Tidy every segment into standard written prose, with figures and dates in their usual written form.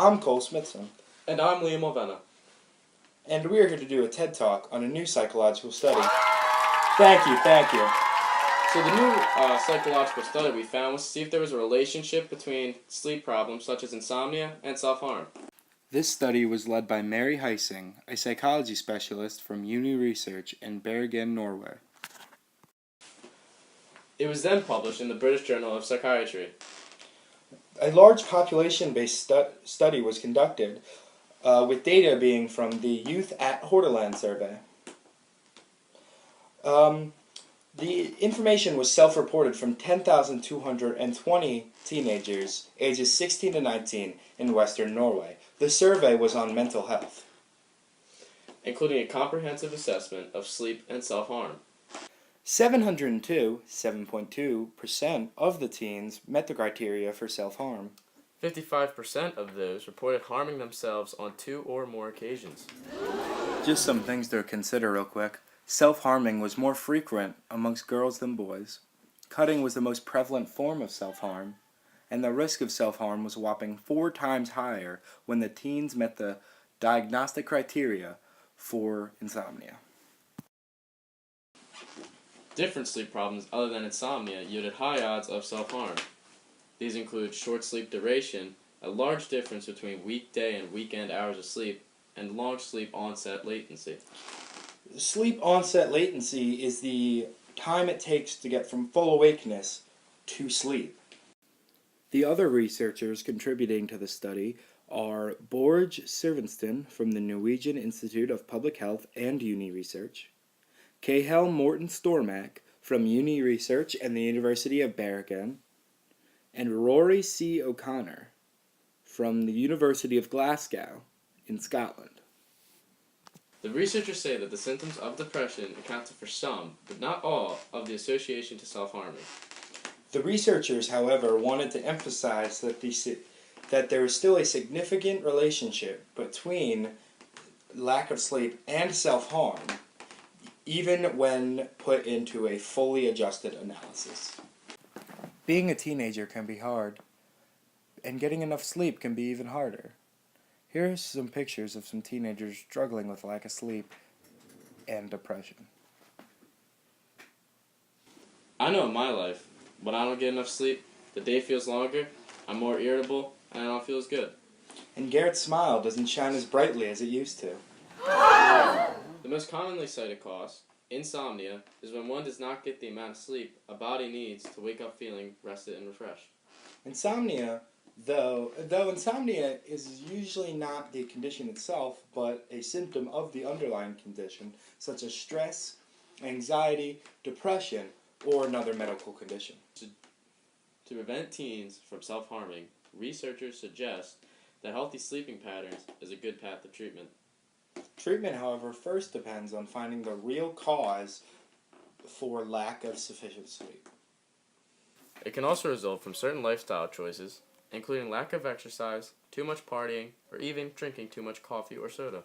I'm Cole Smithson. And I'm Liam Mulvanna. And we are here to do a TED Talk on a new psychological study. Thank you. So the new psychological study we found was to see if there was a relationship between sleep problems such as insomnia and self-harm. This study was led by Mary Heising, a psychology specialist from Uni Research in Bergen, Norway. It was then published in the British Journal of Psychiatry. A large population-based study was conducted, with data being from the Youth at Hordaland survey. The information was self-reported from 10,220 teenagers ages 16 to 19 in Western Norway. The survey was on mental health, including a comprehensive assessment of sleep and self-harm. 702% of the teens met the criteria for self-harm. 55% of those reported harming themselves on 2 or more occasions. Just some things to consider real quick. Self-harming was more frequent amongst girls than boys. Cutting was the most prevalent form of self-harm, and the risk of self-harm was a whopping 4 times higher when the teens met the diagnostic criteria for insomnia. Different sleep problems other than insomnia yielded high odds of self-harm. These include short sleep duration, a large difference between weekday and weekend hours of sleep, and long sleep onset latency. Sleep onset latency is the time it takes to get from full awakeness to sleep. The other researchers contributing to the study are Borge Servensten from the Norwegian Institute of Public Health and Uni Research, Cahill Morton Stormack from Uni Research and the University of Bergen, and Rory C. O'Connor from the University of Glasgow in Scotland. The researchers say that the symptoms of depression accounted for some, but not all, of the association to self-harming. The researchers, however, wanted to emphasize that there is still a significant relationship between lack of sleep and self-harm, even when put into a fully adjusted analysis. Being a teenager can be hard, and getting enough sleep can be even harder. Here are some pictures of some teenagers struggling with lack of sleep and depression. I know in my life, when I don't get enough sleep, the day feels longer, I'm more irritable, and I don't feel as good. And Garrett's smile doesn't shine as brightly as it used to. The most commonly cited cause, insomnia, is when one does not get the amount of sleep a body needs to wake up feeling rested and refreshed. Insomnia, though insomnia is usually not the condition itself, but a symptom of the underlying condition, such as stress, anxiety, depression, or another medical condition. To prevent teens from self-harming, researchers suggest that healthy sleeping patterns is a good path to treatment. Treatment, however, first depends on finding the real cause for lack of sufficient sleep. It can also result from certain lifestyle choices, including lack of exercise, too much partying, or even drinking too much coffee or soda.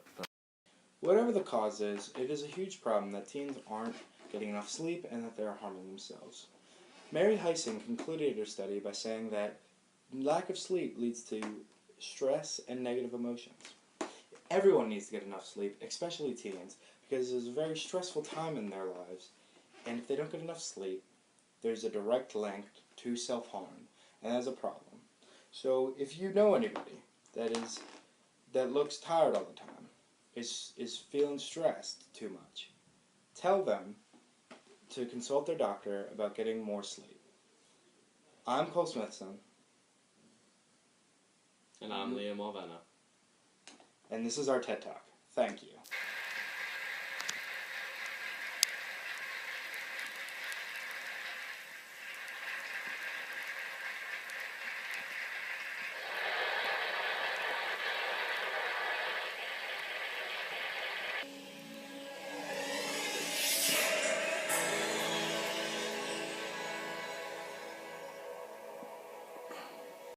Whatever the cause is, it is a huge problem that teens aren't getting enough sleep and that they are harming themselves. Mary Heising concluded her study by saying that lack of sleep leads to stress and negative emotions. Everyone needs to get enough sleep, especially teens, because it's a very stressful time in their lives, and if they don't get enough sleep, there's a direct link to self-harm, and that's a problem. So if you know anybody that looks tired all the time, is feeling stressed too much, tell them to consult their doctor about getting more sleep. I'm Cole Smithson. And I'm Liam Mulvanna. And this is our TED Talk. Thank you.